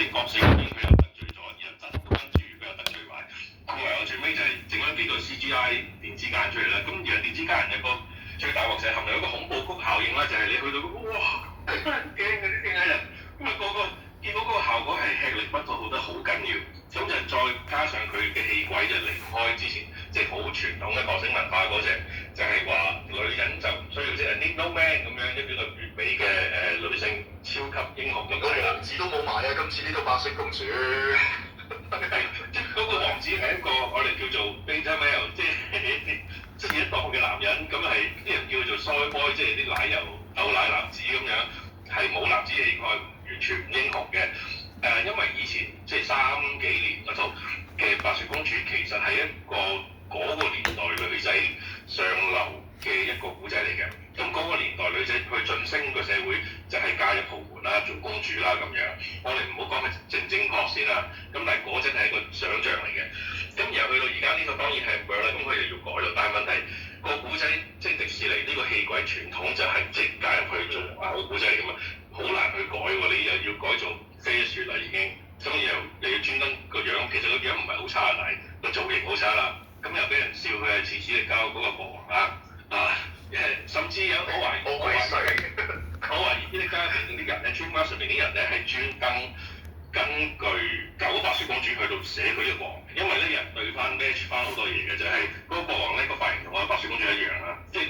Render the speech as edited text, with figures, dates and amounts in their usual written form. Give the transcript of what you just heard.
係角色嗰邊佢又得罪咗，然後真跟住佢又得罪埋，咁唯有最尾就係整咗幾個 CGI 電子間出嚟啦。咁而家電子間人有個最大鑊就係含有一個恐怖谷效應啦，就係、是、你去到哇驚嘅啲電影人，咁啊個見到嗰個效果係吃力不討好得好緊要，咁就再加上佢嘅戲軌就離唔開之前即係好傳統嘅角色文化嗰隻，就係、是、話女人就唔需要即係 need no man 咁樣一個完美嘅女性超級英雄咁個王子都冇埋啊！今次呢套白雪公主，即係嗰個王子係一個我哋叫做 beta male， 即係一檔嘅男人，咁係啲人叫做 soy boy， 即係啲奶油牛奶男子咁樣，係冇男子氣概，完全唔英雄嘅。因為以前即係30幾年嗰套嘅白雪公主，其實係一個嗰個年代女仔上流嘅一個古仔嚟嘅。咁嗰個年代女仔去晉升個社會，就係嫁入豪門啦，做公主啦咁樣。我哋唔好講係正唔正確先啦。咁但係嗰陣係一個想像嚟嘅。咁然後去到而家呢個當然係唔會啦，咁佢又要改咯。但係問題個古仔即係迪士尼呢個戲軌傳統就係即係加入去做個古仔嚟㗎嘛，好難去改喎。你又要改做飛雪啦已經，咁又要專登個樣，其實個樣唔係好差，但係個造型好差啦。咁又俾人笑佢係似史力膠嗰個國王啦，甚至有我懷疑史力膠入邊啲人咧，Dreamworks上邊啲人咧係專根據舊白雪公主去到寫佢呢個國王，因為咧有人對翻 match 翻好多嘢嘅，就係、是、嗰個國王咧個髮型同我白雪公主一樣啦，即係。